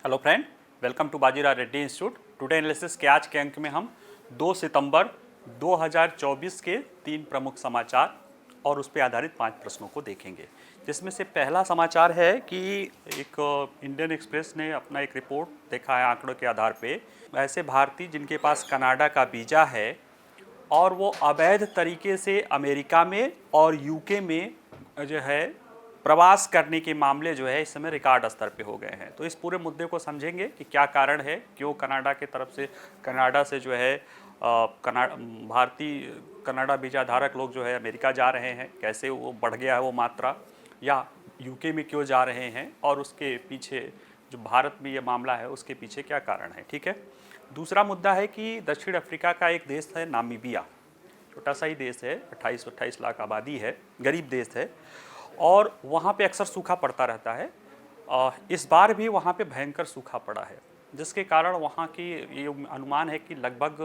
Hello friend, welcome to Bajirao Reddy institute. Today analysis के आज के अंक में हम 2 सितंबर 2024 के 3 प्रमुख समाचार और उस पर आधारित 5 प्रश्नों को देखेंगे। जिसमें से पहला समाचार है कि एक इंडियन एक्सप्रेस ने अपना एक रिपोर्ट देखा है आंकड़ों के आधार पे, ऐसे भारतीय जिनके पास कनाडा का वीज़ा है और वो अवैध तरीके से अमेरिका में और यूके में जो है प्रवास करने के मामले जो है इस समय रिकॉर्ड स्तर पे हो गए हैं। तो इस पूरे मुद्दे को समझेंगे कि क्या कारण है, क्यों कनाडा की तरफ से कनाडा से जो है भारतीय कनाडा वीज़ा धारक लोग जो है अमेरिका जा रहे हैं, कैसे वो बढ़ गया है वो मात्रा, या यूके में क्यों जा रहे हैं और उसके पीछे जो भारत में ये मामला है उसके पीछे क्या कारण है। ठीक है। दूसरा मुद्दा है कि दक्षिण अफ्रीका का एक देश है नामीबिया, छोटा सा ही देश है, 28 लाख आबादी है, गरीब देश है और वहाँ पे अक्सर सूखा पड़ता रहता है। इस बार भी वहाँ पे भयंकर सूखा पड़ा है, जिसके कारण वहाँ की ये अनुमान है कि लगभग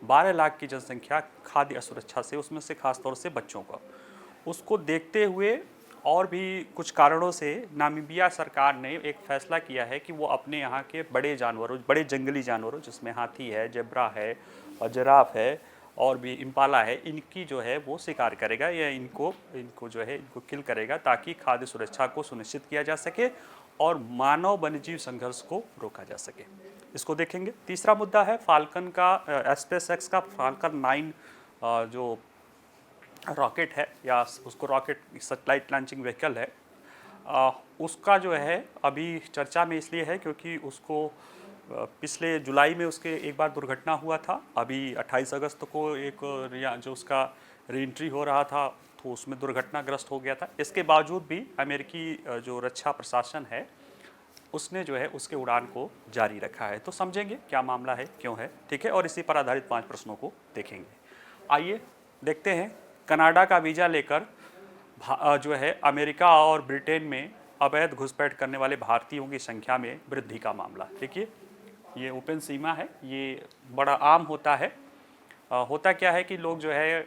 12 लाख की जनसंख्या खाद्य असुरक्षा से, उसमें से खासतौर से बच्चों का, उसको देखते हुए और भी कुछ कारणों से नामीबिया सरकार ने एक फैसला किया है कि वो अपने यहाँ के बड़े जानवरों, बड़े जंगली जानवरों जिसमें हाथी है, जेब्रा है, जिराफ है और भी इम्पाला है, इनकी जो है वो शिकार करेगा या इनको जो है इनको किल करेगा ताकि खाद्य सुरक्षा को सुनिश्चित किया जा सके और मानव वन्यजीव संघर्ष को रोका जा सके। इसको देखेंगे। तीसरा मुद्दा है फाल्कन का, स्पेसएक्स का फाल्कन 9 जो रॉकेट है या उसको रॉकेट सैटेलाइट लॉन्चिंग व्हीकल है, उसका जो है अभी चर्चा में इसलिए है क्योंकि उसको पिछले जुलाई में उसके एक बार दुर्घटना हुआ था। अभी 28 अगस्त को एक जो उसका रीएंट्री हो रहा था तो उसमें दुर्घटनाग्रस्त हो गया था। इसके बावजूद भी अमेरिकी जो रक्षा प्रशासन है उसने जो है उसके उड़ान को जारी रखा है। तो समझेंगे क्या मामला है, क्यों है। ठीक है। और इसी पर आधारित 5 प्रश्नों को देखेंगे। आइए देखते हैं कनाडा का वीज़ा लेकर जो है अमेरिका और ब्रिटेन में अवैध घुसपैठ करने वाले भारतीयों की संख्या में वृद्धि का मामला। देखिए, ये ओपन सीमा है, ये बड़ा आम होता है। होता क्या है कि लोग जो है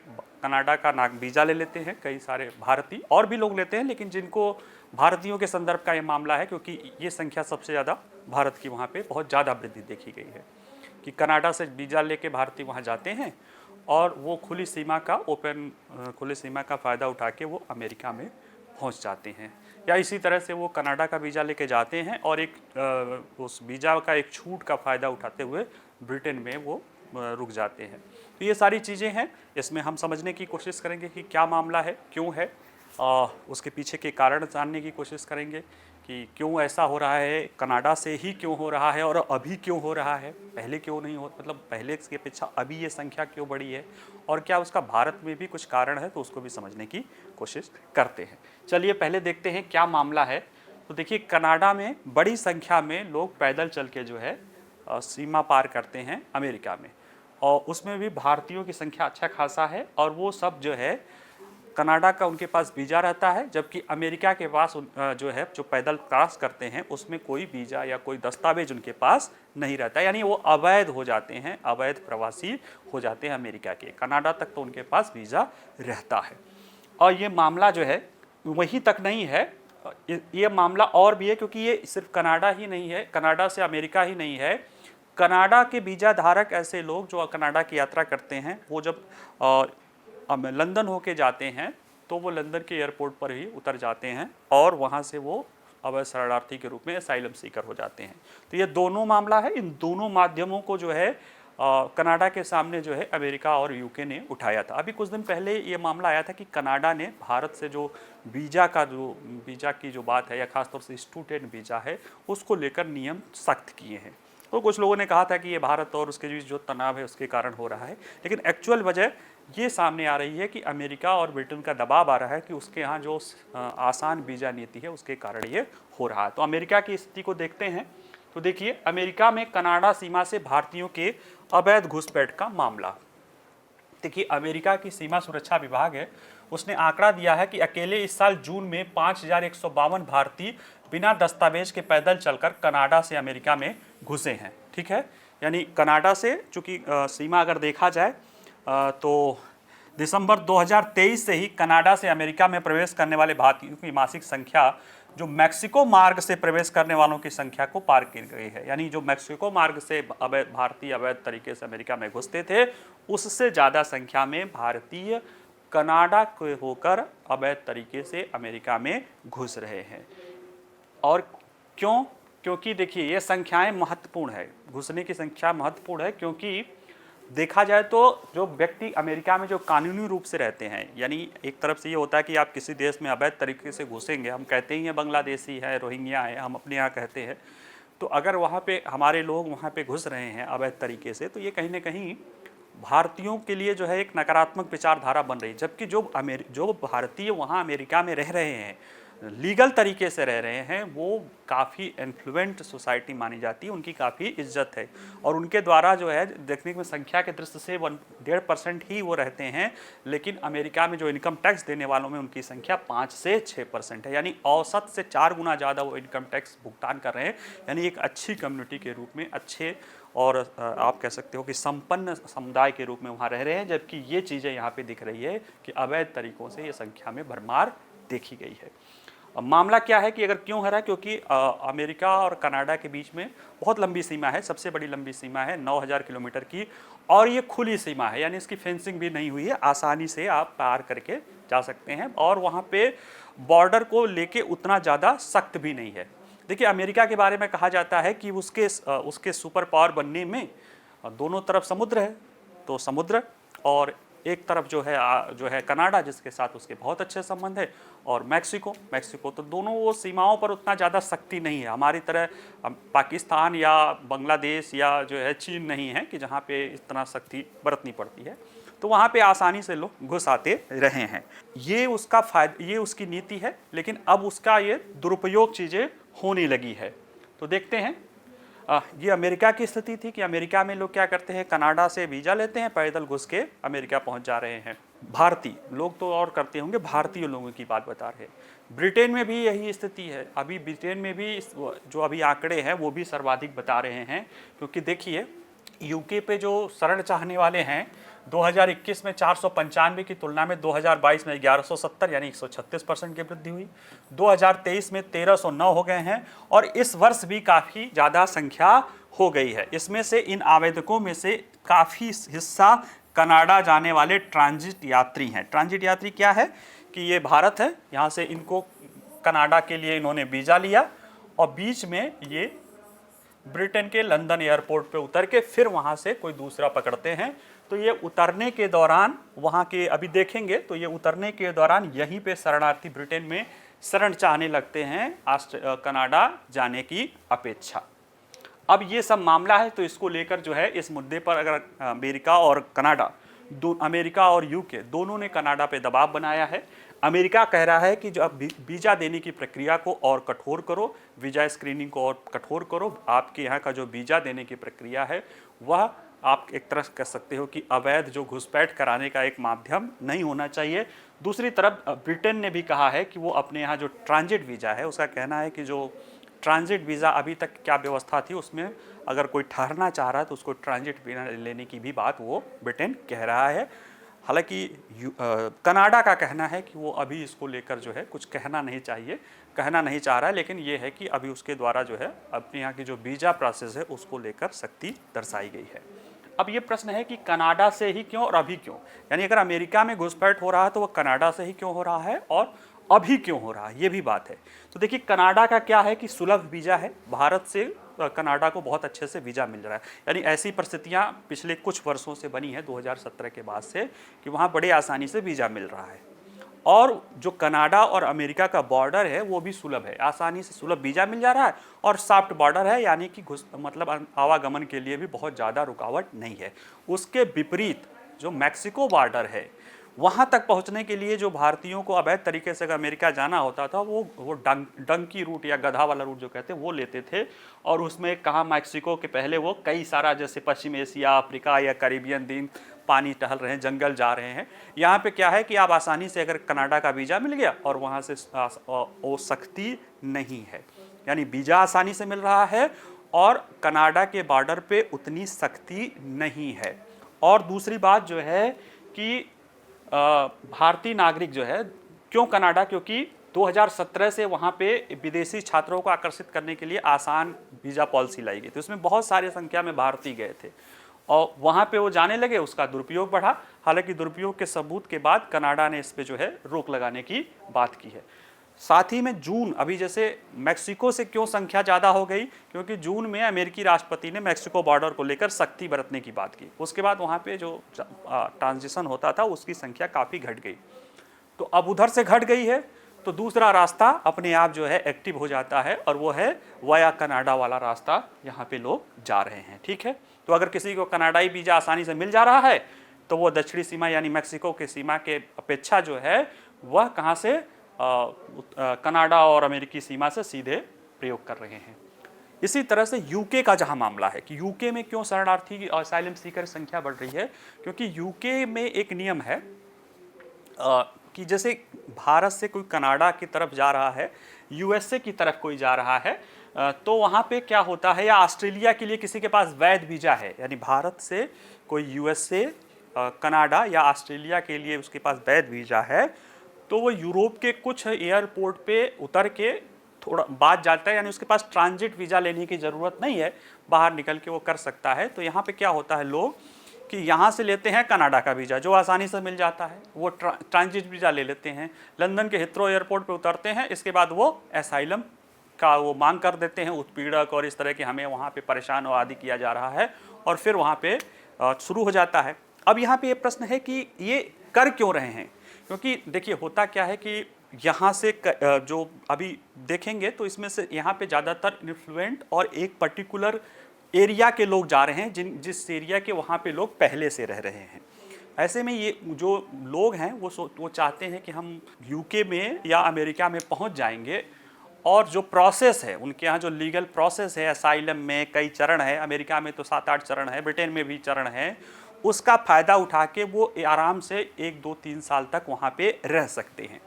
कनाडा का वीज़ा ले लेते हैं, कई सारे भारतीय और भी लोग लेते हैं, लेकिन जिनको भारतीयों के संदर्भ का ये मामला है क्योंकि ये संख्या सबसे ज़्यादा भारत की वहाँ पे बहुत ज़्यादा वृद्धि देखी गई है कि कनाडा से वीज़ा लेके भारतीय वहाँ जाते हैं और वो खुली सीमा का फ़ायदा उठा के वो अमेरिका में पहुँच जाते हैं, या इसी तरह से वो कनाडा का वीज़ा लेके जाते हैं और उस वीज़ा का एक छूट का फ़ायदा उठाते हुए ब्रिटेन में वो रुक जाते हैं। तो ये सारी चीज़ें हैं, इसमें हम समझने की कोशिश करेंगे कि क्या मामला है, क्यों है, उसके पीछे के कारण जानने की कोशिश करेंगे कि क्यों ऐसा हो रहा है, कनाडा से ही क्यों हो रहा है और अभी क्यों हो रहा है, पहले क्यों नहीं हो, मतलब पहले की अपेक्षा अभी ये संख्या क्यों बढ़ी है और क्या उसका भारत में भी कुछ कारण है, तो उसको भी समझने की कोशिश करते हैं। चलिए पहले देखते हैं क्या मामला है। तो देखिए, कनाडा में बड़ी संख्या में लोग पैदल चल के जो है सीमा पार करते हैं अमेरिका में, और उसमें भी भारतीयों की संख्या अच्छा खासा है और वो सब जो है कनाडा का उनके पास वीज़ा रहता है, जबकि अमेरिका के पास जो है जो पैदल क्रॉस करते हैं उसमें कोई वीज़ा या कोई दस्तावेज उनके पास नहीं रहता, यानी वो अवैध हो जाते हैं, अवैध प्रवासी हो जाते हैं अमेरिका के। कनाडा तक तो उनके पास वीज़ा रहता है। और ये मामला जो है वहीं तक नहीं है, ये मामला और भी है क्योंकि ये सिर्फ कनाडा ही नहीं है, कनाडा से अमेरिका ही नहीं है। कनाडा के वीज़ा धारक ऐसे लोग जो कनाडा की यात्रा करते हैं, वो जब लंदन होके जाते हैं तो वो लंदन के एयरपोर्ट पर ही उतर जाते हैं और वहाँ से वो अवैध शरणार्थी के रूप में असाइलम सीकर हो जाते हैं। तो ये दोनों मामला है, इन दोनों माध्यमों को जो है कनाडा के सामने जो है अमेरिका और यूके ने उठाया था। अभी कुछ दिन पहले ये मामला आया था कि कनाडा ने भारत से जो वीज़ा की जो बात है, या खासतौर से स्टूडेंट वीज़ा है, उसको लेकर नियम सख्त किए हैं। तो कुछ लोगों ने कहा था कि ये भारत और उसके बीच जो तनाव है उसके कारण हो रहा है, लेकिन एक्चुअल वजह ये सामने आ रही है कि अमेरिका और ब्रिटेन का दबाव आ रहा है कि उसके यहाँ जो आसान वीज़ा नीति है उसके कारण ये हो रहा है। तो अमेरिका की स्थिति को देखते हैं। तो देखिए, अमेरिका में कनाडा सीमा से भारतीयों के अवैध घुसपैठ का मामला। देखिए, अमेरिका की सीमा सुरक्षा विभाग है, उसने आंकड़ा दिया है कि अकेले इस साल जून में 5152 भारतीय बिना दस्तावेज के पैदल चलकर कनाडा से अमेरिका में घुसे हैं। ठीक है, यानी कनाडा से, चूँकि सीमा अगर देखा जाए तो दिसंबर 2023 से ही कनाडा से अमेरिका में प्रवेश करने वाले भारतीयों की मासिक संख्या जो मैक्सिको मार्ग से प्रवेश करने वालों की संख्या को पार की गई है। यानी जो मैक्सिको मार्ग से अवैध भारतीय अवैध तरीके से अमेरिका में घुसते थे, उससे ज़्यादा संख्या में भारतीय कनाडा के होकर अवैध तरीके से अमेरिका में घुस रहे हैं। और क्यों? क्योंकि देखिए ये संख्याएं महत्वपूर्ण है, घुसने की संख्या महत्वपूर्ण है, क्योंकि देखा जाए तो जो व्यक्ति अमेरिका में जो कानूनी रूप से रहते हैं, यानी एक तरफ से ये होता है कि आप किसी देश में अवैध तरीके से घुसेंगे, हम कहते ही हैं बांग्लादेशी है, रोहिंग्या है, हम अपने यहाँ कहते हैं, तो अगर वहाँ पे हमारे लोग वहाँ पे घुस रहे हैं अवैध तरीके से, तो ये कहीं ना कहीं भारतीयों के लिए जो है एक नकारात्मक विचारधारा बन रही है। जबकि जो भारतीय वहाँ अमेरिका में रह रहे हैं, लीगल तरीके से रह रहे हैं, वो काफ़ी इन्फ्लुएंट सोसाइटी मानी जाती है, उनकी काफ़ी इज्जत है, और उनके द्वारा जो है देखने में संख्या के दृष्टि से 1.5% ही वो रहते हैं, लेकिन अमेरिका में जो इनकम टैक्स देने वालों में उनकी संख्या 5 से 6% है, यानी औसत से 4 गुना ज़्यादा वो इनकम टैक्स भुगतान कर रहे हैं। यानी एक अच्छी कम्युनिटी के रूप में, अच्छे और आप कह सकते हो कि संपन्न समुदाय के रूप में वहाँ रह रहे हैं। जबकि ये चीज़ें यहाँ पे दिख रही है कि अवैध तरीक़ों से ये संख्या में भरमार देखी गई है। मामला क्या है कि अगर क्यों हो रहा है, क्योंकि अमेरिका और कनाडा के बीच में बहुत लंबी सीमा है, सबसे बड़ी लंबी सीमा है 9000 किलोमीटर की, और ये खुली सीमा है, यानी इसकी फेंसिंग भी नहीं हुई है, आसानी से आप पार करके जा सकते हैं, और वहाँ पे बॉर्डर को लेके उतना ज़्यादा सख्त भी नहीं है। देखिए अमेरिका के बारे में कहा जाता है कि उसके सुपर पावर बनने में दोनों तरफ समुद्र है, तो समुद्र, और एक तरफ जो है कनाडा जिसके साथ उसके बहुत अच्छे संबंध है, और मैक्सिको, तो दोनों वो सीमाओं पर उतना ज़्यादा सख्ती नहीं है, हमारी तरह पाकिस्तान या बांग्लादेश या जो है चीन नहीं है कि जहाँ पे इतना सख्ती बरतनी पड़ती है। तो वहाँ पे आसानी से लोग घुस आते रहे हैं, ये उसकी नीति है। लेकिन अब उसका ये दुरुपयोग चीज़ें होने लगी है। तो देखते हैं, ये अमेरिका की स्थिति थी कि अमेरिका में लोग क्या करते हैं, कनाडा से वीज़ा लेते हैं, पैदल घुस के अमेरिका पहुंच जा रहे हैं। भारतीय लोग तो और करते होंगे, भारतीय लोगों की बात बता रहे हैं। ब्रिटेन में भी यही स्थिति है। अभी ब्रिटेन में भी जो अभी आंकड़े हैं वो भी सर्वाधिक बता रहे हैं, क्योंकि देखिए यूके पे जो शरण चाहने वाले हैं 2021 में 495 की तुलना में 2022 में 1170, यानी 136% की वृद्धि हुई। 2023 में 1309 हो गए हैं, और इस वर्ष भी काफ़ी ज़्यादा संख्या हो गई है। इसमें से इन आवेदकों में से काफ़ी हिस्सा कनाडा जाने वाले ट्रांजिट यात्री हैं। ट्रांजिट यात्री क्या है कि ये भारत है, यहाँ से इनको कनाडा के लिए इन्होंने वीज़ा लिया, और बीच में ये ब्रिटेन के लंदन एयरपोर्ट पे उतर के फिर वहाँ से कोई दूसरा पकड़ते हैं। तो ये उतरने के दौरान वहाँ के अभी देखेंगे, तो ये उतरने के दौरान यहीं पे शरणार्थी ब्रिटेन में शरण चाहने लगते हैं कनाडा जाने की अपेक्षा। अब ये सब मामला है, तो इसको लेकर जो है इस मुद्दे पर अगर अमेरिका और कनाडा, अमेरिका और यूके दोनों ने कनाडा पे दबाव बनाया है। अमेरिका कह रहा है कि जो अब वीज़ा देने की प्रक्रिया को और कठोर करो, वीज़ा स्क्रीनिंग को और कठोर करो, आपके यहाँ का जो वीज़ा देने की प्रक्रिया है वह आप एक तरह कह सकते हो कि अवैध जो घुसपैठ कराने का एक माध्यम नहीं होना चाहिए। दूसरी तरफ ब्रिटेन ने भी कहा है कि वो अपने यहाँ जो ट्रांजिट वीज़ा है, उसका कहना है कि जो ट्रांजिट वीज़ा अभी तक क्या व्यवस्था थी, उसमें अगर कोई ठहरना चाह रहा है तो उसको ट्रांजिट वीज़ा लेने की भी बात वो ब्रिटेन कह रहा है। हालांकि कनाडा का कहना है कि वो अभी इसको लेकर जो है कुछ कहना नहीं चाह रहा है, लेकिन ये है कि अभी उसके द्वारा जो है अपने यहाँ की जो वीज़ा प्रोसेस है उसको लेकर सख्ती दर्शाई गई है। अब ये प्रश्न है कि कनाडा से ही क्यों और अभी क्यों, यानी अगर अमेरिका में घुसपैठ हो रहा है तो वो कनाडा से ही क्यों हो रहा है और अभी क्यों हो रहा है, ये भी बात है। तो देखिए कनाडा का क्या है कि सुलभ वीज़ा है, भारत से कनाडा को बहुत अच्छे से वीज़ा मिल रहा है। यानी ऐसी परिस्थितियां पिछले कुछ वर्षों से बनी है 2017 के बाद से कि वहाँ बड़े आसानी से वीज़ा मिल रहा है, और जो कनाडा और अमेरिका का बॉर्डर है वो भी सुलभ है, आसानी से सुलभ वीज़ा मिल जा रहा है, और सॉफ्ट बॉर्डर है, यानी कि मतलब आवागमन के लिए भी बहुत ज़्यादा रुकावट नहीं है। उसके विपरीत जो मैक्सिको बॉर्डर है, वहाँ तक पहुँचने के लिए जो भारतीयों को अवैध तरीके से अगर अमेरिका जाना होता था वो डंकी रूट या गधा वाला रूट जो कहते हैं वो लेते थे, और उसमें कहाँ मैक्सिको के पहले वो कई सारा जैसे पश्चिम एशिया, अफ्रीका या कैरिबियन दिन पानी टहल रहे हैं, जंगल जा रहे हैं। यहाँ पे क्या है कि आप आसानी से अगर कनाडा का वीज़ा मिल गया और वहाँ से वो सख्ती नहीं है, यानी वीज़ा आसानी से मिल रहा है और कनाडा के बॉर्डर पे उतनी सख्ती नहीं है। और दूसरी बात जो है कि भारतीय नागरिक जो है क्यों कनाडा, क्योंकि 2017 से वहाँ पे विदेशी छात्रों को आकर्षित करने के लिए आसान वीज़ा पॉलिसी लाई गई थी। उसमें बहुत सारी संख्या में भारतीय गए थे और वहाँ पे वो जाने लगे, उसका दुरुपयोग बढ़ा। हालांकि दुरुपयोग के सबूत के बाद कनाडा ने इस पे जो है रोक लगाने की बात की है। साथ ही में जून, अभी जैसे मैक्सिको से क्यों संख्या ज़्यादा हो गई, क्योंकि जून में अमेरिकी राष्ट्रपति ने मैक्सिको बॉर्डर को लेकर सख्ती बरतने की बात की। उसके बाद वहाँ पे जो ट्रांजिशन होता था उसकी संख्या काफ़ी घट गई। तो अब उधर से घट गई है तो दूसरा रास्ता अपने आप जो है एक्टिव हो जाता है और वो है वाया कनाडा वाला रास्ता, यहाँ पे लोग जा रहे हैं। ठीक है, तो अगर किसी को कनाडाई वीज़ा आसानी से मिल जा रहा है तो वो दक्षिणी सीमा यानी मैक्सिको की सीमा के अपेक्षा जो है वह कहाँ से कनाडा और अमेरिकी सीमा से सीधे प्रयोग कर रहे हैं। इसी तरह से यूके का जहां मामला है कि यूके में क्यों शरणार्थी की असाइलम सीकर संख्या बढ़ रही है, क्योंकि यूके में एक नियम है कि जैसे भारत से कोई कनाडा की तरफ जा रहा है, यूएसए की तरफ कोई जा रहा है, तो वहाँ पे क्या होता है, या ऑस्ट्रेलिया के लिए किसी के पास वैध वीज़ा है, यानी भारत से कोई यूएसए, कनाडा या ऑस्ट्रेलिया के लिए उसके पास वैध वीज़ा है, तो वो यूरोप के कुछ एयरपोर्ट पे उतर के थोड़ा बाद जाता है, यानी उसके पास ट्रांजिट वीज़ा लेने की ज़रूरत नहीं है, बाहर निकल के वो कर सकता है। तो यहाँ पे क्या होता है लोग कि यहाँ से लेते हैं कनाडा का वीज़ा जो आसानी से मिल जाता है, वो ट्रांजिट वीज़ा ले लेते हैं, लंदन के हिथ्रो एयरपोर्ट पे उतरते हैं, इसके बाद वो असाइलम का वो मांग कर देते हैं, उत्पीड़क और इस तरह के हमें वहाँ पे परेशान और आदि किया जा रहा है, और फिर वहाँ पे शुरू हो जाता है। अब यहाँ पे ये प्रश्न है कि ये कर क्यों रहे हैं, क्योंकि देखिए होता क्या है कि यहाँ से जो अभी देखेंगे तो इसमें से यहाँ पे ज़्यादातर इन्फ्लुएंट और एक पर्टिकुलर एरिया के लोग जा रहे हैं, जिस एरिया के वहाँ पे लोग पहले से रह रहे हैं। ऐसे में ये जो लोग हैं वो चाहते हैं कि हम यूके में या अमेरिका में पहुँच जाएंगे, और जो प्रोसेस है उनके यहाँ, जो लीगल प्रोसेस है असाइलम में कई चरण है, अमेरिका में तो 7-8 चरण है, ब्रिटेन में भी चरण है, उसका फ़ायदा उठा के वो आराम से 1-2-3 साल तक वहाँ पे रह सकते हैं।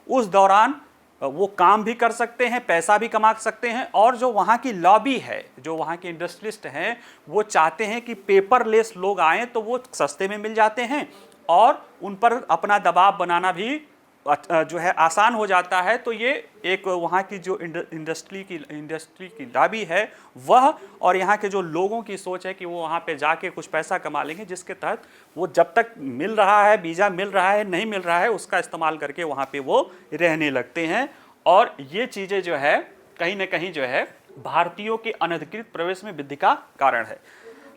उस दौरान वो काम भी कर सकते हैं, पैसा भी कमा सकते हैं, और जो वहाँ की लॉबी है, जो वहाँ के इंडस्ट्रियलिस्ट हैं, वो चाहते हैं कि पेपरलेस लोग आएँ तो वो सस्ते में मिल जाते हैं और उन पर अपना दबाव बनाना भी जो है आसान हो जाता है। तो ये एक वहाँ की जो इंडस्ट्री की लॉबी है वह, और यहाँ के जो लोगों की सोच है कि वो वहाँ पे जाके कुछ पैसा कमा लेंगे, जिसके तहत वो जब तक मिल रहा है वीज़ा, मिल रहा है नहीं मिल रहा है, उसका इस्तेमाल करके वहाँ पे वो रहने लगते हैं। और ये चीज़ें जो है कहीं ना कहीं जो है भारतीयों के अनधिकृत प्रवेश में वृद्धि का कारण है।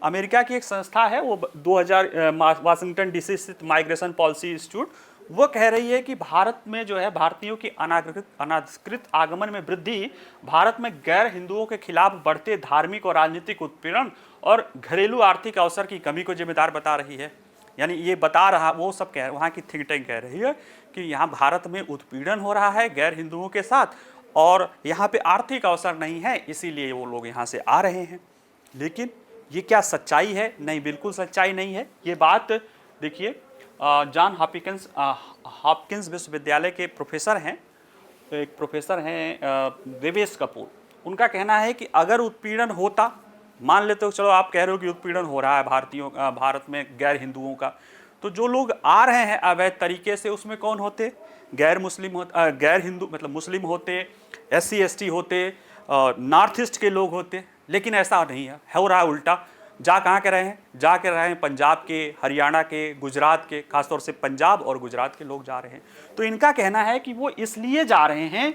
अमेरिका की एक संस्था है, वो 2000 वाशिंगटन DC स्थित माइग्रेशन पॉलिसी इंस्टीट्यूट, वो कह रही है कि भारत में जो है भारतीयों की अनाधिकृत आगमन में वृद्धि भारत में गैर हिंदुओं के खिलाफ बढ़ते धार्मिक और राजनीतिक उत्पीड़न और घरेलू आर्थिक अवसर की कमी को जिम्मेदार बता रही है। यानी ये बता रहा, वो सब कह, वहाँ की थिंक टैंक कह रही है कि यहाँ भारत में उत्पीड़न हो रहा है गैर हिंदुओं के साथ, और यहाँ पे आर्थिक अवसर नहीं है, इसीलिए वो लोग यहाँ से आ रहे हैं। लेकिन ये क्या सच्चाई है? नहीं, बिल्कुल सच्चाई नहीं है। ये बात देखिए, जॉन हॉपकिंस विश्वविद्यालय के प्रोफेसर हैं, एक प्रोफेसर हैं देवेश कपूर, उनका कहना है कि अगर उत्पीड़न होता, मान लेते हो, चलो आप कह रहे हो कि उत्पीड़न हो रहा है भारत में गैर हिंदुओं का, तो जो लोग आ रहे हैं अवैध तरीके से उसमें कौन होते? गैर हिंदू मतलब मुस्लिम होते, SC ST होते, नॉर्थ ईस्ट के लोग होते। लेकिन ऐसा नहीं है, हो रहा है उल्टा। कहाँ के रहे हैं? के रहे हैं पंजाब के, हरियाणा के, गुजरात के, खासतौर से पंजाब और गुजरात के लोग जा रहे हैं। तो इनका कहना है कि वो इसलिए जा रहे हैं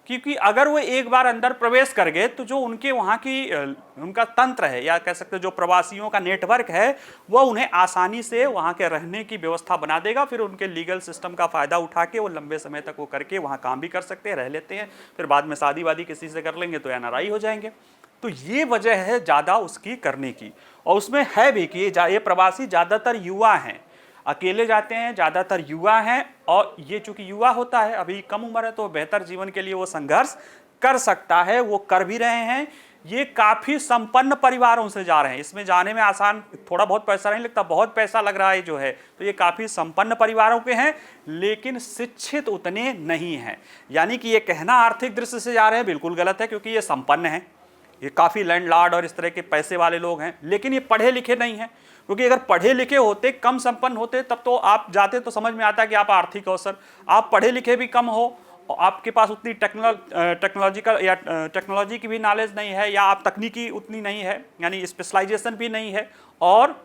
क्योंकि अगर वो एक बार अंदर प्रवेश कर गए तो जो उनके वहाँ की उनका तंत्र है, या कह सकते जो प्रवासियों का नेटवर्क है, वो उन्हें आसानी से वहाँ के रहने की व्यवस्था बना देगा। फिर उनके लीगल सिस्टम का फ़ायदा उठा के वो लंबे समय तक वो करके वहाँ काम भी कर सकते हैं, रह लेते हैं, फिर बाद में शादी वादी किसी से कर लेंगे तो NRI हो जाएंगे। तो ये वजह है ज़्यादा उसकी करने की, और उसमें है भी कि ये प्रवासी ज़्यादातर युवा हैं, अकेले जाते हैं, ज़्यादातर युवा हैं, और ये चूँकि युवा होता है, अभी कम उम्र है, तो बेहतर जीवन के लिए वो संघर्ष कर सकता है, वो कर भी रहे हैं। ये काफ़ी संपन्न परिवारों से जा रहे हैं, इसमें जाने में आसान, थोड़ा बहुत पैसा नहीं लगता, बहुत पैसा लग रहा है जो है, तो ये काफ़ी संपन्न परिवारों के हैं, लेकिन शिक्षित उतने नहीं हैं। यानी कि ये कहना आर्थिक दृष्टि से जा रहे हैं बिल्कुल गलत है, क्योंकि ये संपन्न हैं, ये काफ़ी लैंडलॉर्ड और इस तरह के पैसे वाले लोग हैं, लेकिन ये पढ़े लिखे नहीं हैं। क्योंकि अगर पढ़े लिखे होते, कम संपन्न होते, तब तो आप जाते तो समझ में आता कि आप आर्थिक अवसर, आप पढ़े लिखे भी कम हो आपके पास उतनी टेक्नोलॉजिकल या टेक्नोलॉजी की भी नॉलेज नहीं है, या आप तकनीकी उतनी नहीं है, यानी स्पेशलाइजेशन भी नहीं है, और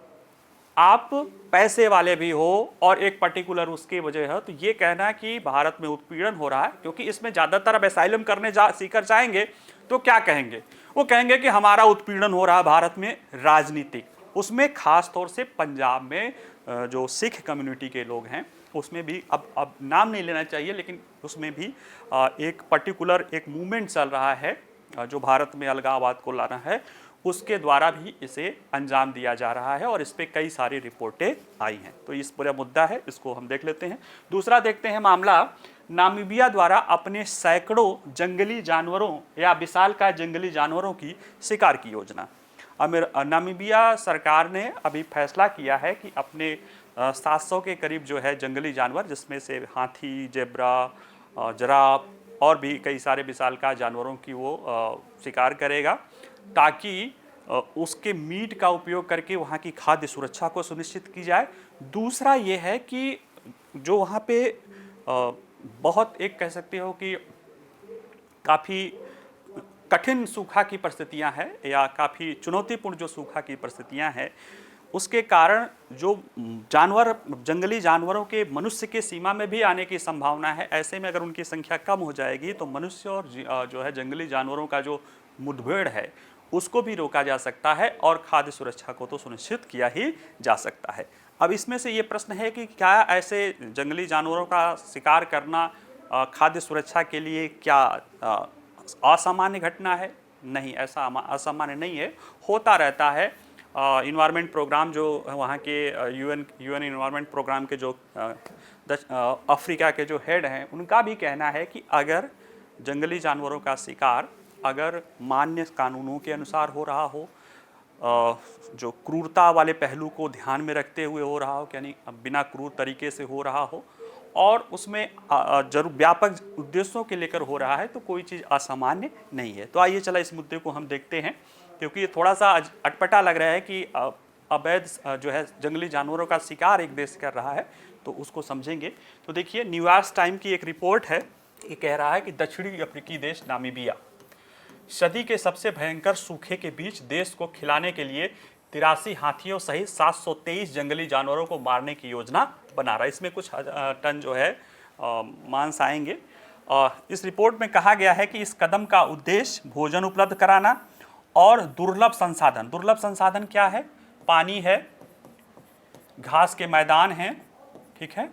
आप पैसे वाले भी हो और एक पर्टिकुलर उसकी वजह है, तो ये कहना कि भारत में उत्पीड़न हो रहा है, क्योंकि इसमें ज़्यादातर अब असाइलम करने सीकर जाएंगे तो क्या कहेंगे, वो कहेंगे कि हमारा उत्पीड़न हो रहा है भारत में राजनीतिक। उसमें खास तौर से पंजाब में जो सिख कम्युनिटी के लोग हैं उसमें भी, अब नाम नहीं लेना चाहिए, लेकिन उसमें भी एक पर्टिकुलर एक मूवमेंट चल रहा है जो भारत में अलगाववाद को लाना है, उसके द्वारा भी इसे अंजाम दिया जा रहा है, और इस पर कई सारी रिपोर्टें आई हैं। तो इस पूरा मुद्दा है, इसको हम देख लेते हैं। दूसरा देखते हैं मामला, नामीबिया द्वारा अपने सैकड़ों जंगली जानवरों या विशालकाय जंगली जानवरों की शिकार की योजना। नामीबिया सरकार ने अभी फैसला किया है कि अपने 700 के करीब जो है जंगली जानवर, जिसमें से हाथी, जेब्रा, जिराफ और भी कई सारे विशालकाय जानवरों की वो शिकार करेगा, ताकि उसके मीट का उपयोग करके वहाँ की खाद्य सुरक्षा को सुनिश्चित की जाए। दूसरा ये है कि जो वहाँ पे बहुत एक कह सकते हो कि काफ़ी कठिन सूखा की परिस्थितियाँ हैं, या काफ़ी चुनौतीपूर्ण जो सूखा की परिस्थितियाँ हैं, उसके कारण जो जानवर, जंगली जानवरों के मनुष्य के सीमा में भी आने की संभावना है। ऐसे में अगर उनकी संख्या कम हो जाएगी तो मनुष्य और जो है जंगली जानवरों का जो मुठभेड़ है उसको भी रोका जा सकता है, और खाद्य सुरक्षा को तो सुनिश्चित किया ही जा सकता है। अब इसमें से ये प्रश्न है कि क्या ऐसे जंगली जानवरों का शिकार करना खाद्य सुरक्षा के लिए क्या असामान्य घटना है? नहीं, ऐसा असामान्य नहीं है, होता रहता है। इन्वायरमेंट प्रोग्राम जो वहाँ के यूएन इन्वायरमेंट प्रोग्राम के जो अफ्रीका के जो हेड हैं, उनका भी कहना है कि अगर जंगली जानवरों का शिकार अगर मान्य कानूनों के अनुसार हो रहा हो, जो क्रूरता वाले पहलू को ध्यान में रखते हुए हो रहा हो, यानी बिना क्रूर तरीके से हो रहा हो, और उसमें जरूर व्यापक उद्देश्यों के लेकर हो रहा है, तो कोई चीज़ असामान्य नहीं है। तो आइए चला इस मुद्दे को हम देखते हैं, क्योंकि ये थोड़ा सा अटपटा लग रहा है कि अवैध जो है जंगली जानवरों का शिकार एक देश कर रहा है, तो उसको समझेंगे। तो देखिए, न्यूयॉर्क टाइम की एक रिपोर्ट है, ये कह रहा है कि दक्षिणी अफ्रीकी देश नामीबिया सदी के सबसे भयंकर सूखे के बीच देश को खिलाने के लिए 83 हाथियों सहित 723 जंगली जानवरों को मारने की योजना बना रहा है। इसमें कुछ टन जो है मांस आएंगे। इस रिपोर्ट में कहा गया है कि इस कदम का उद्देश्य भोजन उपलब्ध कराना और दुर्लभ संसाधन क्या है? पानी है, घास के मैदान हैं, ठीक है,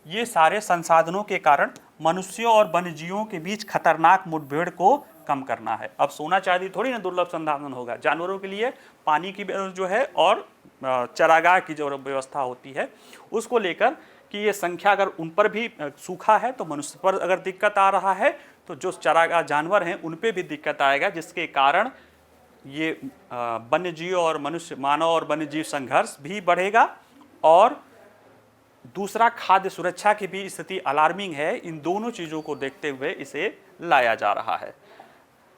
ये सारे संसाधनों के कारण मनुष्यों और वन्यजीवों के बीच खतरनाक मुठभेड़ को कम करना है। अब सोना चांदी थोड़ी ना दुर्लभ संसाधन होगा, जानवरों के लिए पानी की जो है और चरागाह की जो व्यवस्था होती है उसको लेकर कि ये संख्या अगर उन पर भी सूखा है तो मनुष्य पर अगर दिक्कत आ रहा है तो जो चरागाह जानवर हैं उन पे भी दिक्कत आएगा, जिसके कारण ये वन्यजीव और मानव और वन्यजीव संघर्ष भी बढ़ेगा। और दूसरा, खाद्य सुरक्षा की भी स्थिति अलार्मिंग है। इन दोनों चीज़ों को देखते हुए इसे लाया जा रहा है।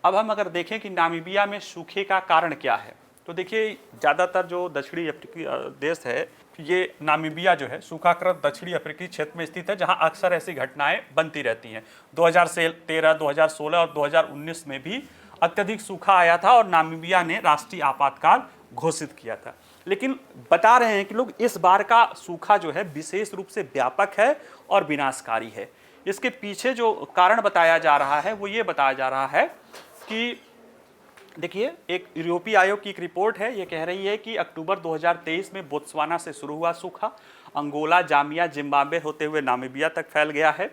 अब हम अगर देखें कि नामीबिया में सूखे का कारण क्या है, तो देखिए ज़्यादातर जो दक्षिणी अफ्रीकी देश है, ये नामीबिया जो है सूखाग्रस्त दक्षिणी अफ्रीकी क्षेत्र में स्थित है, जहां अक्सर ऐसी घटनाएं बनती रहती हैं। 2013, 2016 और 2019 में भी अत्यधिक सूखा आया था और नामीबिया ने राष्ट्रीय आपातकाल घोषित किया था। लेकिन बता रहे हैं कि लोग इस बार का सूखा जो है विशेष रूप से व्यापक है और विनाशकारी है। इसके पीछे जो कारण बताया जा रहा है वो ये बताया जा रहा है कि देखिए, एक यूरोपीय आयोग की एक रिपोर्ट है, ये कह रही है कि अक्टूबर 2023 में बोत्सवाना से शुरू हुआ सूखा अंगोला, जाम्बिया, जिम्बाब्वे होते हुए नामीबिया तक फैल गया है।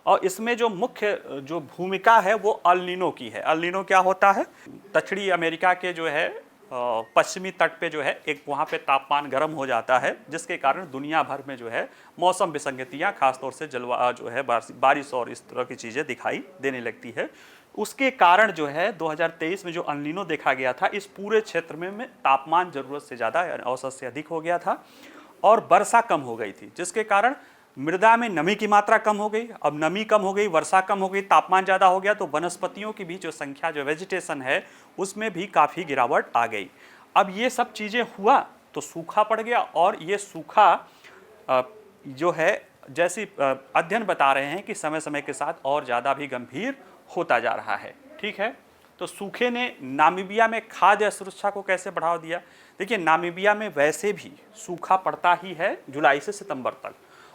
और इसमें जो मुख्य जो भूमिका है वो अल नीनो की है। अल नीनो क्या होता है? दक्षिणी अमेरिका के जो है पश्चिमी तट पे जो है एक वहाँ पे तापमान गर्म हो जाता है, जिसके कारण दुनिया भर में जो है मौसम विसंगतियाँ, खासतौर से जो है बारिश और इस तरह की चीज़ें दिखाई देने लगती है। उसके कारण जो है 2023 में जो अल नीनो देखा गया था, इस पूरे क्षेत्र में तापमान ज़रूरत से ज़्यादा, औसत से अधिक हो गया था और वर्षा कम हो गई थी, जिसके कारण मृदा में नमी की मात्रा कम हो गई। अब नमी कम हो गई, वर्षा कम हो गई, तापमान ज़्यादा हो गया, तो वनस्पतियों की भी जो संख्या, जो वेजिटेशन है, उसमें भी काफ़ी गिरावट आ गई। अब ये सब चीज़ें हुआ तो सूखा पड़ गया, और ये सूखा जो है जैसी अध्ययन बता रहे हैं कि समय समय के साथ और ज़्यादा भी गंभीर होता जा रहा है। ठीक है, तो सूखे ने नामीबिया में खाद्य असुरक्षा को कैसे बढ़ावा दिया? देखिए, नामीबिया में वैसे भी सूखा पड़ता ही है जुलाई से सितंबर तक,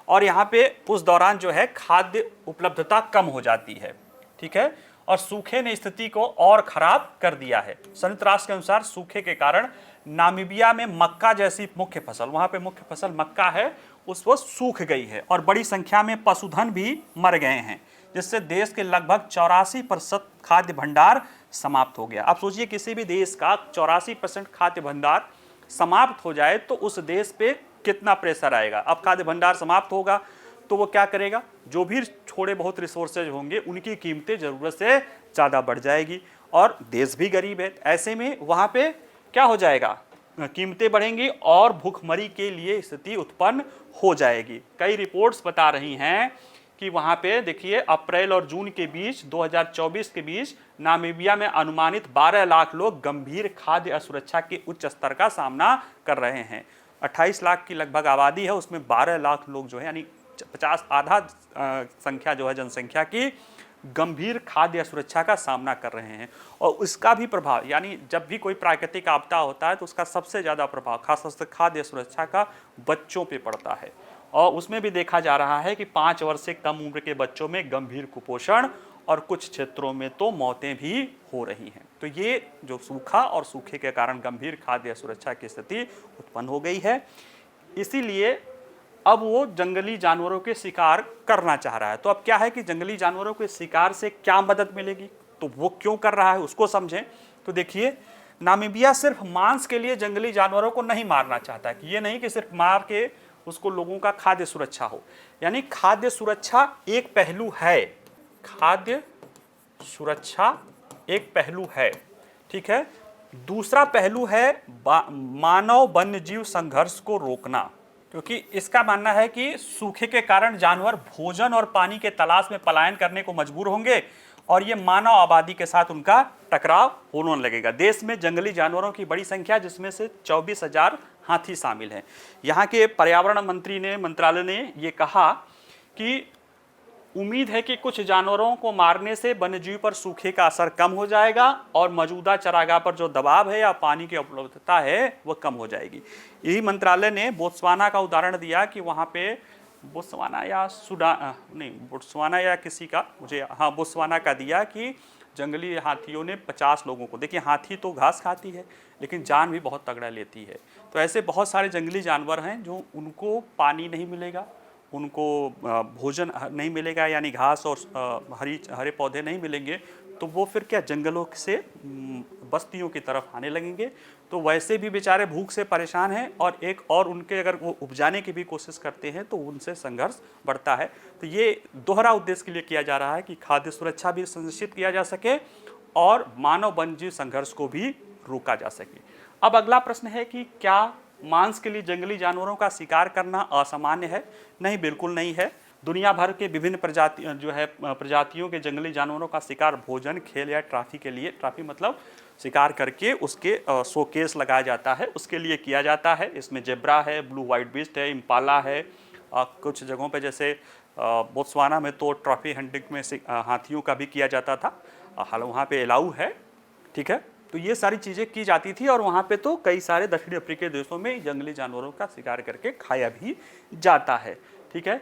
और यहाँ पे उस दौरान जो है खाद्य उपलब्धता कम हो जाती है। ठीक है, और सूखे ने स्थिति को और खराब कर दिया है। संयुक्त राष्ट्र के अनुसार सूखे के कारण नामीबिया में मक्का जैसी मुख्य फसल, वहां पे मुख्य फसल मक्का है, उस वो सूख गई है, और बड़ी संख्या में पशुधन भी मर गए हैं, जिससे देश के लगभग 84% खाद्य भंडार समाप्त हो गया। अब सोचिए, किसी भी देश का 84% खाद्य भंडार समाप्त हो जाए तो उस देश पे कितना प्रेशर आएगा। अब खाद्य भंडार समाप्त होगा तो वो क्या करेगा, जो भी थोड़े बहुत रिसोर्सेज होंगे उनकी कीमतें ज़रूरत से ज़्यादा बढ़ जाएगी, और देश भी गरीब है। ऐसे में वहाँ पे क्या हो जाएगा, कीमतें बढ़ेंगी और भूखमरी के लिए स्थिति उत्पन्न हो जाएगी। कई रिपोर्ट्स बता रही हैं कि वहाँ पे देखिए, अप्रैल और जून के बीच 2024 के बीच नामीबिया में अनुमानित 12 लाख लोग गंभीर खाद्य असुरक्षा के उच्च स्तर का सामना कर रहे हैं। 28 लाख की लगभग आबादी है, उसमें 12 लाख लोग जो है, यानी 50 आधा संख्या जो है जनसंख्या की गंभीर खाद्य असुरक्षा का सामना कर रहे हैं। और उसका भी प्रभाव, यानी जब भी कोई प्राकृतिक आपदा होता है तो उसका सबसे ज़्यादा प्रभाव खासतौर से खाद्य सुरक्षा का बच्चों पे पड़ता है, और उसमें भी देखा जा रहा है कि 5 वर्ष से कम उम्र के बच्चों में गंभीर कुपोषण और कुछ क्षेत्रों में तो मौतें भी हो रही हैं। तो ये जो सूखा और सूखे के कारण गंभीर खाद्य सुरक्षा की स्थिति उत्पन्न हो गई है, इसीलिए अब वो जंगली जानवरों के शिकार करना चाह रहा है। तो अब क्या है कि जंगली जानवरों के शिकार से क्या मदद मिलेगी, तो वो क्यों कर रहा है उसको समझें। तो देखिए, नामीबिया सिर्फ मांस के लिए जंगली जानवरों को नहीं मारना चाहता, कि ये नहीं कि सिर्फ मार के उसको लोगों का खाद्य सुरक्षा हो, यानी खाद्य सुरक्षा एक पहलू है, खाद्य सुरक्षा एक पहलू है। ठीक है, दूसरा पहलू है मानव वन्य जीव संघर्ष को रोकना, क्योंकि इसका मानना है कि सूखे के कारण जानवर भोजन और पानी के तलाश में पलायन करने को मजबूर होंगे, और ये मानव आबादी के साथ उनका टकराव होने लगेगा। देश में जंगली जानवरों की बड़ी संख्या, जिसमें से 24,000 हाथी शामिल हैं। यहाँ के पर्यावरण मंत्रालय ने ये कहा कि उम्मीद है कि कुछ जानवरों को मारने से वन्यजीव पर सूखे का असर कम हो जाएगा, और मौजूदा चारागाह पर जो दबाव है या पानी की उपलब्धता है वह कम हो जाएगी। यही मंत्रालय ने बोत्सवाना का उदाहरण दिया कि वहाँ पे बोत्सवाना या किसी का, मुझे हाँ बोत्सवाना का दिया कि जंगली हाथियों ने 50 लोगों को, देखिए हाथी तो घास खाती है लेकिन जान भी बहुत तगड़ा लेती है, तो ऐसे बहुत सारे जंगली जानवर हैं जो उनको पानी नहीं मिलेगा, उनको भोजन नहीं मिलेगा, यानी घास और हरे पौधे नहीं मिलेंगे, तो वो फिर क्या जंगलों से बस्तियों की तरफ आने लगेंगे। तो वैसे भी बेचारे भूख से परेशान हैं, और एक और उनके अगर वो उपजाने की भी कोशिश करते हैं तो उनसे संघर्ष बढ़ता है। तो ये दोहरा उद्देश्य के लिए किया जा रहा है कि खाद्य सुरक्षा भी सुनिश्चित किया जा सके और मानव वन्यजीव संघर्ष को भी रोका जा सके। अब अगला प्रश्न है कि क्या मांस के लिए जंगली जानवरों का शिकार करना असामान्य है? नहीं, बिल्कुल नहीं है। दुनिया भर के विभिन्न प्रजातियों के जंगली जानवरों का शिकार भोजन, खेल या ट्रॉफी के लिए, ट्रॉफी मतलब शिकार करके उसके शोकेस लगाया जाता है, उसके लिए किया जाता है। इसमें जेब्रा है, ब्लू व्हाइट बीस्ट है, इम्पाला है, कुछ जगहों पे जैसे बोत्सवाना में तो ट्रॉफी हंटिंग में हाथियों का भी किया जाता था, हाल वहाँ पे अलाउ है। ठीक है, तो ये सारी चीज़ें की जाती थी, और वहाँ पे तो कई सारे दक्षिण अफ्रीकी देशों में जंगली जानवरों का शिकार करके खाया भी जाता है। ठीक है,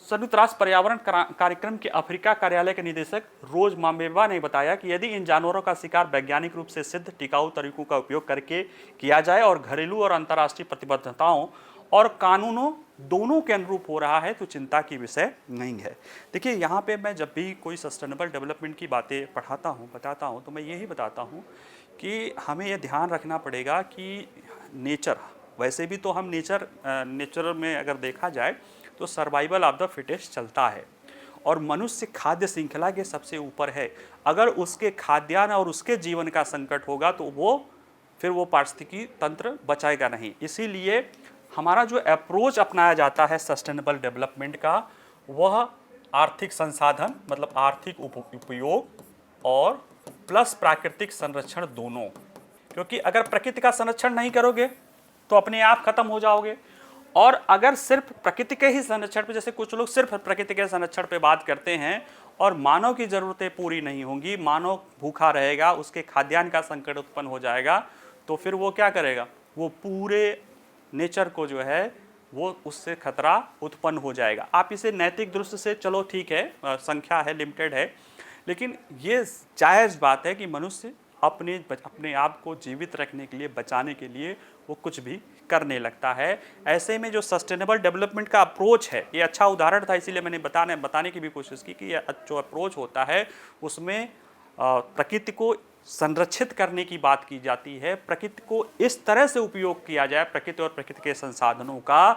संयुक्त राष्ट्र पर्यावरण कार्यक्रम के अफ्रीका कार्यालय के निदेशक रोज माम्बेबा ने बताया कि यदि इन जानवरों का शिकार वैज्ञानिक रूप से सिद्ध टिकाऊ तरीकों का उपयोग करके किया जाए और घरेलू और अंतर्राष्ट्रीय प्रतिबद्धताओं और कानूनों दोनों के अनुरूप हो रहा है, तो चिंता की विषय नहीं है। देखिए, यहाँ पे मैं जब भी कोई सस्टेनेबल डेवलपमेंट की बातें बताता हूँ तो मैं यही बताता हूँ कि हमें यह ध्यान रखना पड़ेगा कि नेचर, वैसे भी तो हम नेचर में अगर देखा जाए तो सर्वाइवल ऑफ द फिटेस्ट चलता है, और मनुष्य खाद्य श्रृंखला के सबसे ऊपर है। अगर उसके खाद्यान्न और उसके जीवन का संकट होगा तो फिर वो पारिस्थितिकी तंत्र बचाएगा नहीं। इसीलिए हमारा जो अप्रोच अपनाया जाता है सस्टेनेबल डेवलपमेंट का, वह आर्थिक संसाधन मतलब आर्थिक उपयोग और प्लस प्राकृतिक संरक्षण दोनों, क्योंकि अगर प्रकृति का संरक्षण नहीं करोगे तो अपने आप खत्म हो जाओगे, और अगर सिर्फ प्रकृति के ही संरक्षण पे, जैसे कुछ लोग सिर्फ प्रकृति के संरक्षण पे बात करते हैं और मानव की ज़रूरतें पूरी नहीं होंगी, मानव भूखा रहेगा, उसके खाद्यान्न का संकट उत्पन्न हो जाएगा, तो फिर वो क्या करेगा, वो पूरे नेचर को जो है वो उससे खतरा उत्पन्न हो जाएगा। आप इसे नैतिक दृष्टि से चलो ठीक है, संख्या है, लिमिटेड है, लेकिन ये जायज़ बात है कि मनुष्य अपने आप को जीवित रखने के लिए, बचाने के लिए वो कुछ भी करने लगता है। ऐसे में जो सस्टेनेबल डेवलपमेंट का अप्रोच है, ये अच्छा उदाहरण था, इसीलिए मैंने बताने की भी कोशिश की कि ये जो अप्रोच होता है उसमें प्रकृति को संरक्षित करने की बात की जाती है। प्रकृति को इस तरह से उपयोग किया जाए, प्रकृति और प्रकृति के संसाधनों का,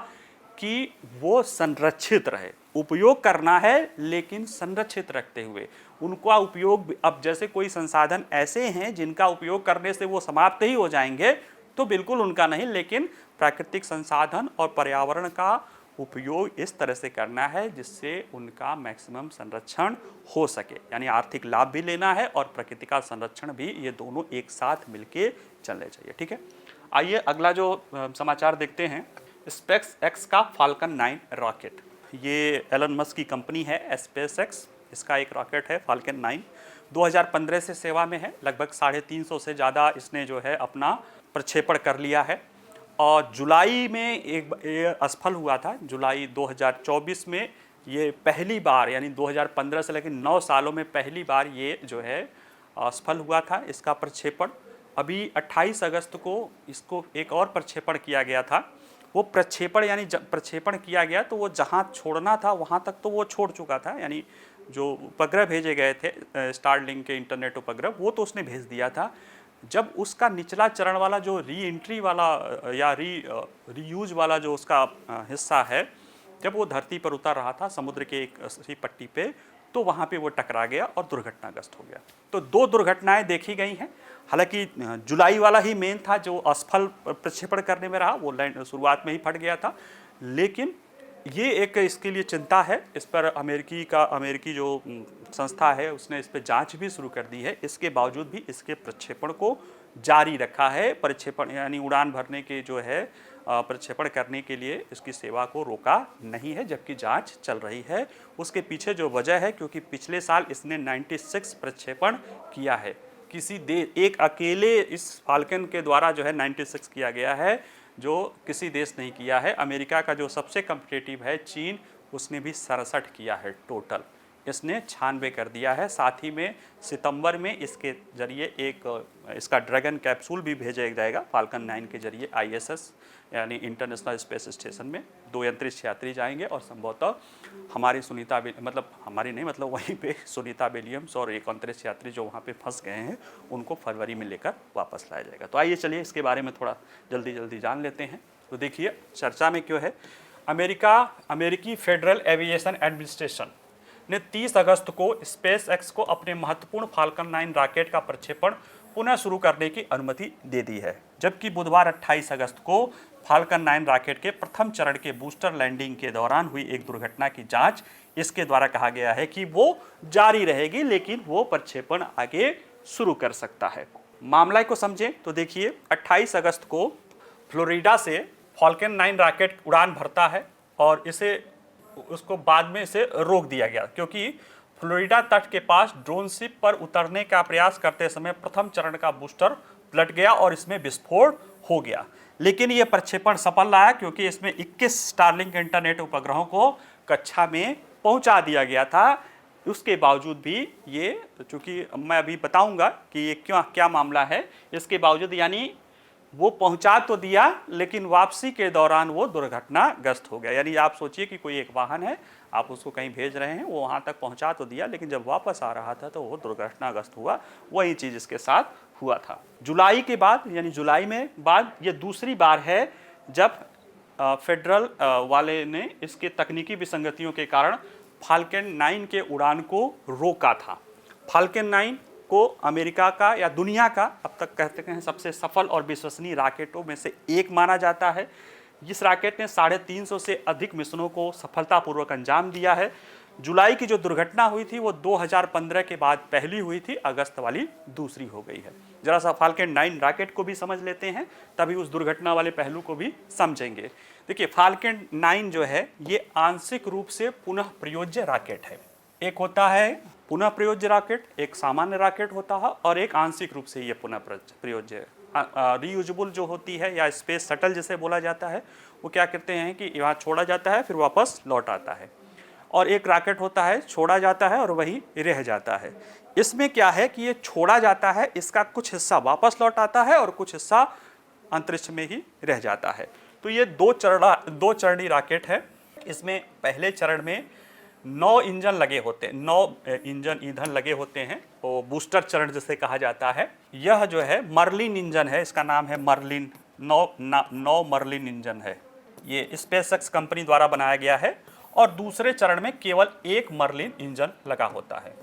कि वो संरक्षित रहे। उपयोग करना है लेकिन संरक्षित रखते हुए उनका उपयोग। अब जैसे कोई संसाधन ऐसे हैं जिनका उपयोग करने से वो समाप्त ही हो जाएंगे, तो बिल्कुल उनका नहीं, लेकिन प्राकृतिक संसाधन और पर्यावरण का उपयोग इस तरह से करना है जिससे उनका मैक्सिमम संरक्षण हो सके। यानी आर्थिक लाभ भी लेना है और प्रकृति का संरक्षण भी, ये दोनों एक साथ मिलके चलने चाहिए। ठीक है, आइए अगला जो समाचार देखते हैं। स्पेस एक्स का फाल्कन 9 रॉकेट, ये एलन मस्क की कंपनी है स्पेस एक्स, इसका एक रॉकेट है फाल्कन 9, 2015 से सेवा में है। लगभग 350 से ज़्यादा इसने जो है अपना प्रक्षेपण कर लिया है और जुलाई में ये असफल हुआ था। जुलाई 2024 में ये पहली बार, यानी 2015 से लेकर 9 सालों में पहली बार ये जो है असफल हुआ था इसका प्रक्षेपण। अभी 28 अगस्त को इसको एक और प्रक्षेपण किया गया था। वो प्रक्षेपण यानी प्रक्षेपण किया गया तो वो जहाँ छोड़ना था वहाँ तक तो वो छोड़ चुका था, यानी जो उपग्रह भेजे गए थे स्टारलिंक के इंटरनेट उपग्रह, वो तो उसने भेज दिया था। जब उसका निचला चरण वाला जो री एंट्री वाला या रीयूज वाला जो उसका हिस्सा है, जब वो धरती पर उतर रहा था समुद्र के एक पट्टी पे, तो वहाँ पे वो टकरा गया और दुर्घटनाग्रस्त हो गया। तो 2 दुर्घटनाएं देखी गई हैं। हालांकि जुलाई वाला ही मेन था जो असफल प्रक्षेपण करने में रहा, वो लैंड शुरुआत में ही फट गया था। लेकिन ये एक इसके लिए चिंता है, इस पर अमेरिकी जो संस्था है उसने इस पर जांच भी शुरू कर दी है। इसके बावजूद भी इसके प्रक्षेपण को जारी रखा है। प्रक्षेपण यानी उड़ान भरने के जो है प्रक्षेपण करने के लिए इसकी सेवा को रोका नहीं है, जबकि जांच चल रही है। उसके पीछे जो वजह है, क्योंकि पिछले साल इसने 96 प्रक्षेपण किया है। किसी देश, एक अकेले इस फाल्कन के द्वारा जो है 96 किया गया है, जो किसी देश नहीं किया है। अमेरिका का जो सबसे कम्पिटिटिव है चीन, उसने भी 67 किया है टोटल, इसने 96 कर दिया है। साथ ही में सितंबर में इसके जरिए इसका ड्रैगन कैप्सूल भी भेजा जाएगा फाल्कन 9 के जरिए ISS यानी इंटरनेशनल स्पेस स्टेशन में। 2 अंतरिक्ष यात्री जाएंगे और संभवतः हमारी वहीं पे सुनीता विलियम्स और एक अंतरिक्ष यात्री जो वहाँ पे फंस गए हैं उनको फरवरी में लेकर वापस लाया जाएगा। तो आइए चलिए इसके बारे में थोड़ा जल्दी जान लेते हैं। तो देखिए चर्चा में क्यों है, अमेरिकी फेडरल एविएशन एडमिनिस्ट्रेशन ने 30 अगस्त को स्पेस एक्स को अपने महत्वपूर्ण फाल्कन 9 रॉकेट का प्रक्षेपण पुनः शुरू करने की अनुमति दे दी है, जबकि बुधवार 28 अगस्त को फाल्कन 9 रॉकेट के प्रथम चरण के बूस्टर लैंडिंग के दौरान हुई एक दुर्घटना की जांच इसके द्वारा कहा गया है कि वो जारी रहेगी, लेकिन वो प्रक्षेपण आगे शुरू कर सकता है। मामला को समझें तो देखिए 28 अगस्त को फ्लोरिडा से फाल्कन 9 रॉकेट उड़ान भरता है और उसको बाद में इसे रोक दिया गया, क्योंकि फ्लोरिडा तट के पास ड्रोन शिप पर उतरने का प्रयास करते समय प्रथम चरण का बूस्टर पलट गया और इसमें विस्फोट हो गया। लेकिन यह प्रक्षेपण सफल रहा क्योंकि इसमें 21 स्टारलिंक इंटरनेट उपग्रहों को कक्षा में पहुंचा दिया गया था। उसके बावजूद भी ये, चूँकि मैं अभी बताऊंगा कि ये क्या मामला है, इसके बावजूद यानी वो पहुंचा तो दिया लेकिन वापसी के दौरान वो दुर्घटनाग्रस्त हो गया। यानी आप सोचिए कि कोई एक वाहन है, आप उसको कहीं भेज रहे हैं, वो वहाँ तक पहुँचा तो दिया लेकिन जब वापस आ रहा था तो वो दुर्घटनाग्रस्त हुआ। वही चीज़ इसके साथ हुआ था। जुलाई के बाद, यानी जुलाई में बाद ये दूसरी बार है जब फेडरल वाले ने इसके तकनीकी विसंगतियों के कारण फाल्कन 9 के उड़ान को रोका था। फाल्कन 9 को अमेरिका का या दुनिया का अब तक कहते हैं सबसे सफल और विश्वसनीय रॉकेटों में से एक माना जाता है। इस रॉकेट ने 350 से अधिक मिशनों को सफलतापूर्वक अंजाम दिया है। जुलाई की जो दुर्घटना हुई थी वो 2015 के बाद पहली हुई थी, अगस्त वाली दूसरी हो गई है। जरा सा फाल्कन 9 रॉकेट को भी समझ लेते हैं, तभी उस दुर्घटना वाले पहलू को भी समझेंगे। देखिए फाल्कन 9 जो है ये आंशिक रूप से पुनः प्रयोज्य रॉकेट है। एक होता है पुनः प्रयोज्य रॉकेट, एक सामान्य रॉकेट होता है, और एक आंशिक रूप से ये पुनः प्रयोज्य रीयूजेबल जो होती है या स्पेस शटल जिसे बोला जाता है, वो क्या करते हैं कि यहाँ छोड़ा जाता है फिर वापस लौट आता है। और एक रॉकेट होता है छोड़ा जाता है और वही रह जाता है। इसमें क्या है कि ये छोड़ा जाता है, इसका कुछ हिस्सा वापस लौट आता है और कुछ हिस्सा अंतरिक्ष में ही रह जाता है। तो ये दो चरणी रॉकेट है। इसमें पहले चरण में 9 इंजन लगे होते हैं, 9 इंजन ईंधन लगे होते हैं, वो बूस्टर चरण जिसे कहा जाता है। यह जो है मर्लिन इंजन है, इसका नाम है मर्लिन, 9 मर्लिन इंजन है। ये स्पेसएक्स कंपनी द्वारा बनाया गया है। और दूसरे चरण में केवल एक मर्लिन इंजन लगा होता है।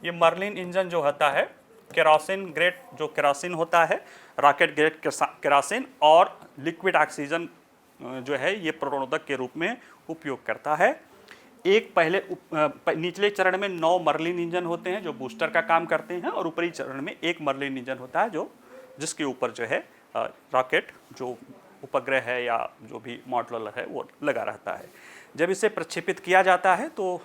ये मर्लिन इंजन जो होता है केरोसिन ग्रेड, जो केरोसिन होता है रॉकेट ग्रेड केरोसिन, और लिक्विड ऑक्सीजन जो है ये प्रणोदक के रूप में उपयोग करता है। एक पहले निचले चरण में 9 मर्लिन इंजन होते हैं जो बूस्टर का काम करते हैं, और ऊपरी चरण में एक मर्लिन इंजन होता है जो जिसके ऊपर जो है रॉकेट जो उपग्रह है या जो भी मॉड्यूल है वो लगा रहता है। जब इसे प्रक्षेपित किया जाता है तो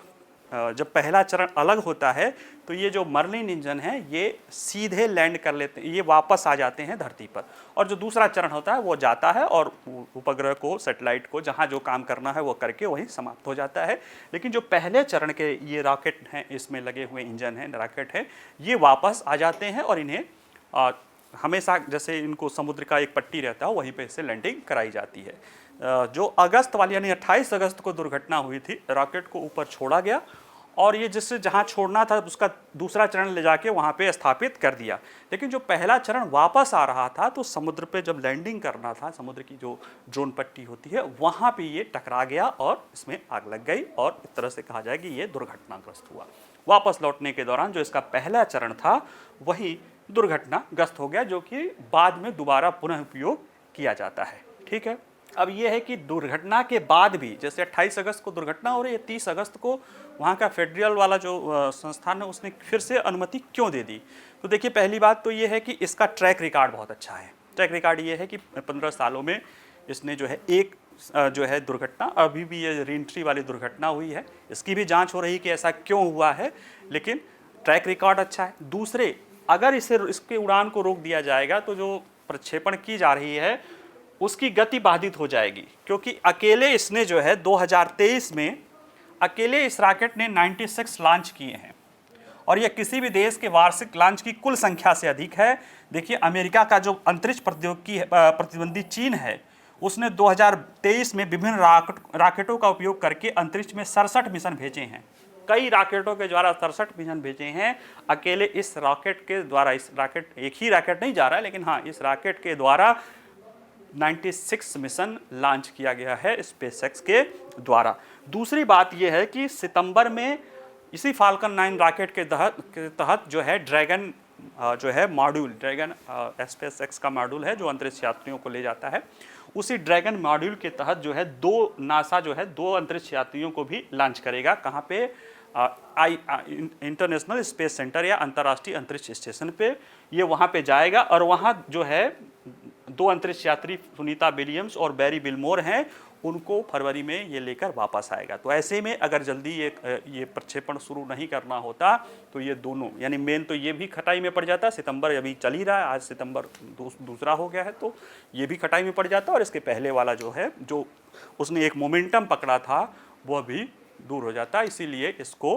जब पहला चरण अलग होता है तो ये जो मर्लिन इंजन है ये सीधे लैंड कर लेते हैं, ये वापस आ जाते हैं धरती पर। और जो दूसरा चरण होता है वो जाता है और उपग्रह को, सैटेलाइट को जहाँ जो काम करना है वो करके वहीं समाप्त हो जाता है। लेकिन जो पहले चरण के ये रॉकेट हैं, इसमें लगे हुए इंजन हैं, रॉकेट हैं, ये वापस आ जाते हैं और इन्हें हमेशा जैसे इनको समुद्र का एक पट्टी रहता है वहीं पे इससे लैंडिंग कराई जाती है। जो अगस्त वाली यानी 28 अगस्त को दुर्घटना हुई थी, रॉकेट को ऊपर छोड़ा गया और ये जिससे जहाँ छोड़ना था उसका दूसरा चरण ले जाके वहाँ पे स्थापित कर दिया। लेकिन जो पहला चरण वापस आ रहा था तो समुद्र पे जब लैंडिंग करना था, समुद्र की जो ड्रोन पट्टी होती है वहाँ पे ये टकरा गया और इसमें आग लग गई और इस तरह से कहा जाए कि ये दुर्घटनाग्रस्त हुआ। वापस लौटने के दौरान जो इसका पहला चरण था वही दुर्घटनाग्रस्त हो गया, जो कि बाद में दोबारा पुनः उपयोग किया जाता है। ठीक है, अब ये है कि दुर्घटना के बाद भी, जैसे 28 अगस्त को दुर्घटना हो रही है, 30 अगस्त को वहाँ का फेडरल वाला जो संस्थान है उसने फिर से अनुमति क्यों दे दी। तो देखिए पहली बात तो ये है कि इसका ट्रैक रिकॉर्ड बहुत अच्छा है। ट्रैक रिकॉर्ड ये है कि 15 सालों में इसने जो है एक जो है दुर्घटना, अभी भी ये रीएंट्री वाली दुर्घटना हुई है, इसकी भी जाँच हो रही कि ऐसा क्यों हुआ है, लेकिन ट्रैक रिकॉर्ड अच्छा है। दूसरे, अगर इसके उड़ान को रोक दिया जाएगा तो जो प्रक्षेपण की जा रही है उसकी गति बाधित हो जाएगी, क्योंकि अकेले इसने जो है 2023 में अकेले इस रॉकेट ने 96 लॉन्च किए हैं और यह किसी भी देश के वार्षिक लॉन्च की कुल संख्या से अधिक है। देखिए अमेरिका का जो अंतरिक्ष प्रौद्योगिकी प्रतिबंधी चीन है, उसने 2023 में विभिन्न रॉकेटों का उपयोग करके अंतरिक्ष में 67 मिशन भेजे हैं। कई रॉकेटों के द्वारा 67 मिशन भेजे हैं। अकेले इस रॉकेट के द्वारा, इस रॉकेट, एक ही रॉकेट नहीं जा रहा है लेकिन हाँ, इस रॉकेट के द्वारा 96 मिशन लॉन्च किया गया है स्पेसएक्स के द्वारा। दूसरी बात यह है कि सितंबर में इसी फाल्कन 9 रॉकेट के तहत जो है ड्रैगन जो है मॉड्यूल, ड्रैगन स्पेसएक्स का मॉड्यूल है जो अंतरिक्ष यात्रियों को ले जाता है, उसी ड्रैगन मॉड्यूल के तहत जो है नासा जो है 2 अंतरिक्ष यात्रियों को भी लॉन्च करेगा। कहाँ पे? इंटरनेशनल स्पेस सेंटर या अंतर्राष्ट्रीय अंतरिक्ष स्टेशन पे ये वहाँ पे जाएगा और वहाँ जो है 2 अंतरिक्ष यात्री सुनीता विलियम्स और बैरी बिलमोर हैं, उनको फरवरी में ये लेकर वापस आएगा। तो ऐसे में अगर जल्दी ये प्रक्षेपण शुरू नहीं करना होता तो ये दोनों, यानी मेन तो ये भी खटाई में पड़ जाता। सितंबर अभी चल ही रहा है, आज सितंबर दूसरा हो गया है, तो ये भी खटाई में पड़ जाता और इसके पहले वाला जो है, जो उसने एक मोमेंटम पकड़ा था, वह भी दूर हो जाता। इसीलिए इसको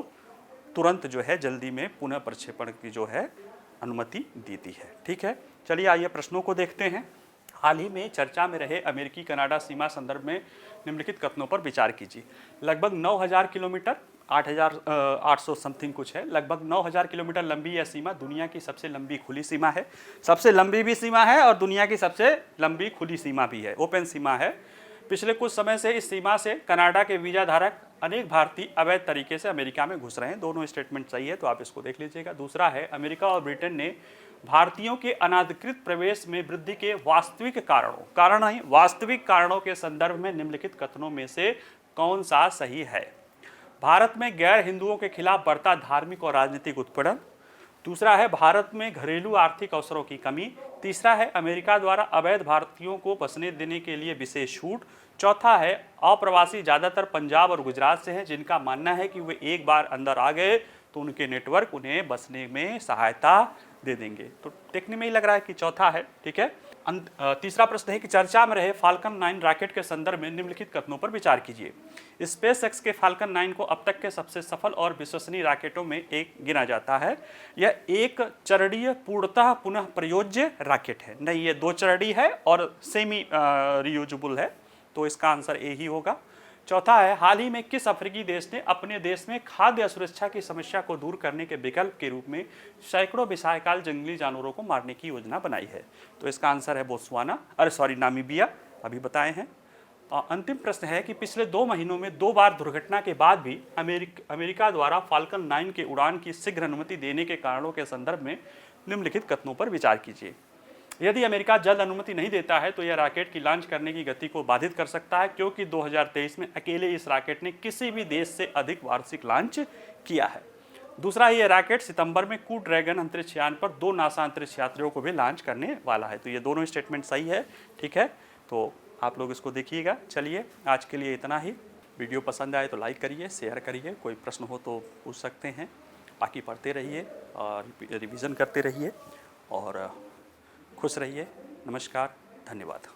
तुरंत जो है जल्दी में पुनः प्रक्षेपण की जो है अनुमति दी है। ठीक है, चलिए आइए प्रश्नों को देखते हैं। हाल ही में चर्चा में रहे अमेरिकी कनाडा सीमा संदर्भ में निम्नलिखित कथनों पर विचार कीजिए। लगभग 9000 किलोमीटर, 8800 समथिंग कुछ है, लगभग 9000 किलोमीटर लंबी यह सीमा दुनिया की सबसे लंबी खुली सीमा है। सबसे लंबी भी सीमा है और दुनिया की सबसे लंबी खुली सीमा भी है, ओपन सीमा है। पिछले कुछ समय से इस सीमा से कनाडा के वीजा धारक अनेक भारतीय अवैध तरीके से अमेरिका में घुस रहे हैं। दोनों स्टेटमेंट सही है, तो आप इसको देख लीजिएगा। दूसरा है, अमेरिका और ब्रिटेन ने भारतीयों के अनाधिकृत प्रवेश में वृद्धि के वास्तविक वास्तविक कारणों के संदर्भ में निम्नलिखित कथनों में से कौन सा सही है? भारत में गैर हिंदुओं के खिलाफ बढ़ता धार्मिक और राजनीतिक उत्पीड़न। दूसरा है भारत में घरेलू आर्थिक अवसरों की कमी। तीसरा है अमेरिका द्वारा अवैध भारतीयों को बसने देने के लिए विशेष छूट। चौथा है अप्रवासी ज़्यादातर पंजाब और गुजरात से हैं, जिनका मानना है कि वे एक बार अंदर आ गए तो उनके नेटवर्क उन्हें बसने में सहायता दे देंगे। तो देखने में ही लग रहा है कि चौथा है, ठीक है। तीसरा प्रश्न है कि चर्चा में रहे फाल्कन 9 रॉकेट के संदर्भ में निम्नलिखित कथनों पर विचार कीजिए। स्पेस एक्स के फाल्कन 9 को अब तक के सबसे सफल और विश्वसनीय रॉकेटों में एक गिना जाता है। यह एक चरणीय पूर्णतः पुनः प्रयोज्य रॉकेट है। नहीं, ये 2 चरणीय है और सेमी रियूजेबल है, तो इसका आंसर ए ही होगा। चौथा है हाल ही में किस अफ्रीकी देश ने अपने देश में खाद्य असुरक्षा की समस्या को दूर करने के विकल्प के रूप में सैकड़ों विशालकाय जंगली जानवरों को मारने की योजना बनाई है? तो इसका आंसर है बोत्सवाना, नामीबिया, अभी बताए हैं। अंतिम प्रश्न है कि पिछले 2 महीनों में 2 बार दुर्घटना के बाद भी अमेरिका द्वारा फाल्कन 9 के उड़ान की शीघ्र अनुमति देने के कारणों के संदर्भ में निम्नलिखित कथनों पर विचार कीजिए। यदि अमेरिका जल्द अनुमति नहीं देता है तो यह रॉकेट की लॉन्च करने की गति को बाधित कर सकता है, क्योंकि 2023 में अकेले इस रॉकेट ने किसी भी देश से अधिक वार्षिक लॉन्च किया है। दूसरा, यह रॉकेट सितंबर में क्रू ड्रैगन अंतरिक्ष यान पर 2 नासा अंतरिक्ष यात्रियों को भी लॉन्च करने वाला है। तो ये दोनों स्टेटमेंट सही है, ठीक है। तो आप लोग इसको देखिएगा। चलिए, आज के लिए इतना ही। वीडियो पसंद आए तो लाइक करिए, शेयर करिए, कोई प्रश्न हो तो पूछ सकते हैं। बाकी पढ़ते रहिए और रिवीजन करते रहिए और खुश रहिए। नमस्कार, धन्यवाद।